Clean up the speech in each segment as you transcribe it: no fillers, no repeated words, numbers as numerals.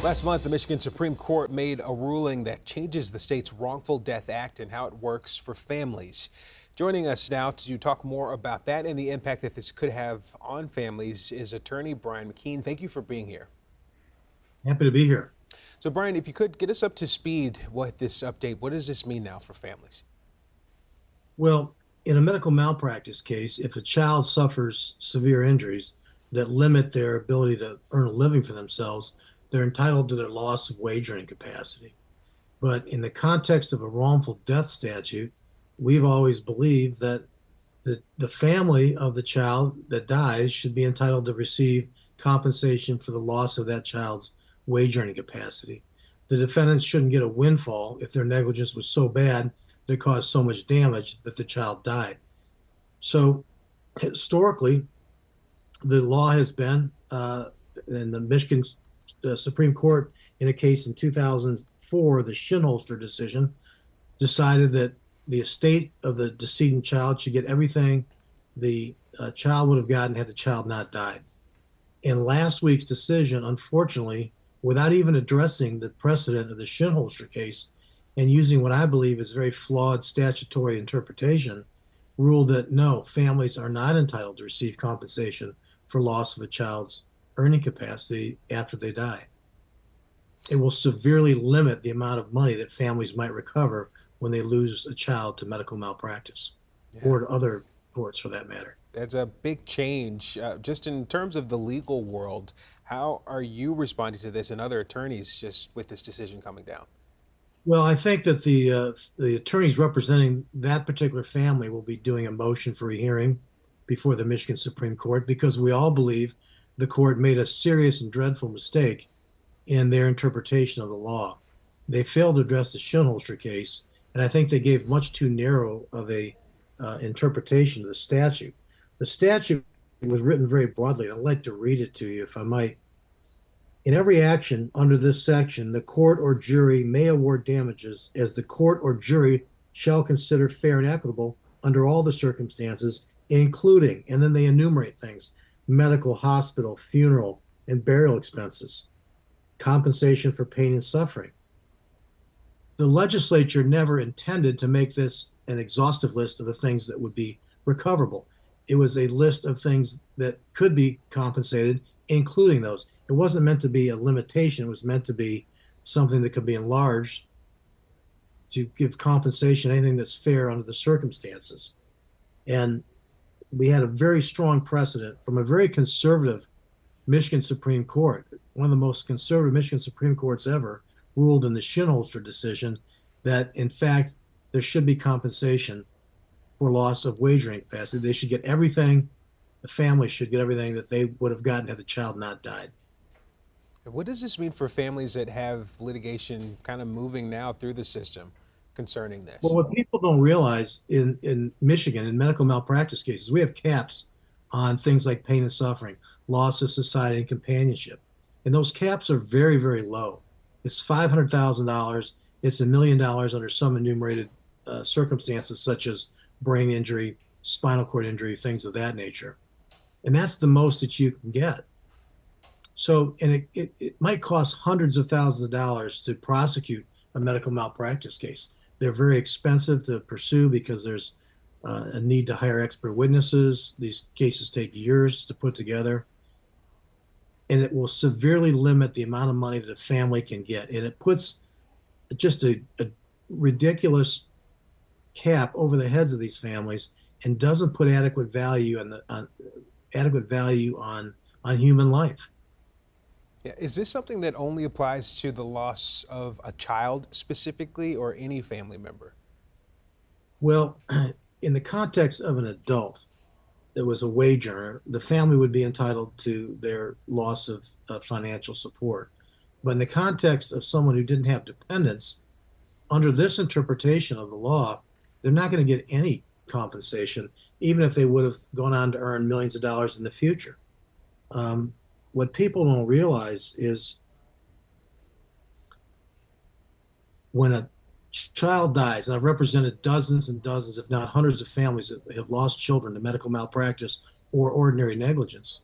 Last month, the Michigan Supreme Court made a ruling that changes the state's Wrongful Death Act and how it works for families. Joining us now to talk more about that and the impact that this could have on families is attorney Brian McKeen. Thank you for being here. Happy to be here. So, Brian, if you could get us up to speed with this update, what does this mean now for families? Well, in a medical malpractice case, if a child suffers severe injuries that limit their ability to earn a living for themselves, they're entitled to their loss of wage earning capacity. But in the context of a wrongful death statute, we've always believed that the family of the child that dies should be entitled to receive compensation for the loss of that child's wage earning capacity. The defendants shouldn't get a windfall if their negligence was so bad that it caused so much damage that the child died. So historically, the law has been, in the Michigan Supreme Court, in a case in 2004, the Shinholster decision, decided that the estate of the decedent child should get everything the child would have gotten had the child not died. In last week's decision, unfortunately, without even addressing the precedent of the Shinholster case and using what I believe is very flawed statutory interpretation, ruled that no, families are not entitled to receive compensation for loss of a child's earning capacity after they die. It will severely limit the amount of money that families might recover when they lose a child to medical malpractice or to other courts for that matter. That's a big change. Just in terms of the legal world, how are you responding to this and other attorneys just with this decision coming down? Well, I think that the attorneys representing that particular family will be doing a motion for a hearing before the Michigan Supreme Court because we all believe the court made a serious and dreadful mistake in their interpretation of the law. They failed to address the Shinholster case, and I think they gave much too narrow of a interpretation of the statute. The statute was written very broadly. I'd like to read it to you, if I might. In every action under this section, the court or jury may award damages as the court or jury shall consider fair and equitable under all the circumstances, including, and then they enumerate things, medical, hospital, funeral, and burial expenses, compensation for pain and suffering. The legislature never intended to make this an exhaustive list of the things that would be recoverable. It was a list of things that could be compensated, including those. It wasn't meant to be a limitation. It was meant to be something that could be enlarged to give compensation, anything that's fair under the circumstances. And we had a very strong precedent from a very conservative Michigan Supreme Court. One of the most conservative Michigan Supreme Courts ever ruled in the Shinholster decision that, in fact, there should be compensation for loss of wage earning capacity. They should get everything, the family should get everything that they would have gotten had the child not died. What does this mean for families that have litigation kind of moving now through the system concerning this? Well, what people don't realize in Michigan, in medical malpractice cases, we have caps on things like pain and suffering, loss of society and companionship. And those caps are very, very low. It's $500,000. It's $1 million under some enumerated circumstances, such as brain injury, spinal cord injury, things of that nature. And that's the most that you can get. So, and it might cost hundreds of thousands of dollars to prosecute a medical malpractice case. They're very expensive to pursue because there's a need to hire expert witnesses. These cases take years to put together. And it will severely limit the amount of money that a family can get. And it puts just a ridiculous cap over the heads of these families and doesn't put adequate value on human life. Yeah, is this something that only applies to the loss of a child specifically or any family member? Well, in the context of an adult that was a wage earner, the family would be entitled to their loss of financial support. But in the context of someone who didn't have dependents, under this interpretation of the law, they're not going to get any compensation, even if they would have gone on to earn millions of dollars in the future. What people don't realize is when a child dies, and I've represented dozens and dozens, if not hundreds of families that have lost children to medical malpractice or ordinary negligence,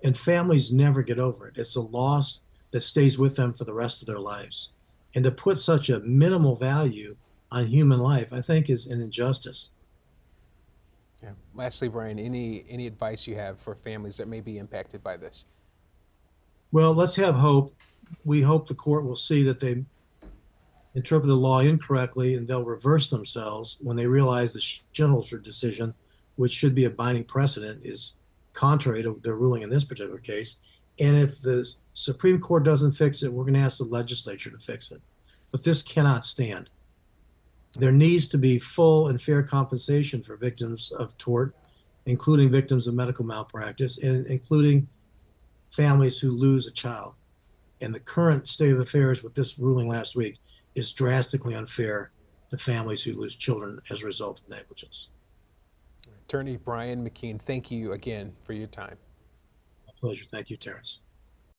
and families never get over it. It's a loss that stays with them for the rest of their lives. And to put such a minimal value on human life, I think is an injustice. Yeah. Lastly, Brian, any advice you have for families that may be impacted by this? Well, let's have hope. We hope the court will see that they interpret the law incorrectly and they'll reverse themselves when they realize the Shinholzer decision, which should be a binding precedent, is contrary to their ruling in this particular case. And if the Supreme Court doesn't fix it, we're going to ask the legislature to fix it. But this cannot stand. There needs to be full and fair compensation for victims of tort, including victims of medical malpractice, and including families who lose a child. And the current state of affairs with this ruling last week is drastically unfair to families who lose children as a result of negligence. Attorney Brian McKeen, thank you again for your time. My pleasure. Thank you, Terrence.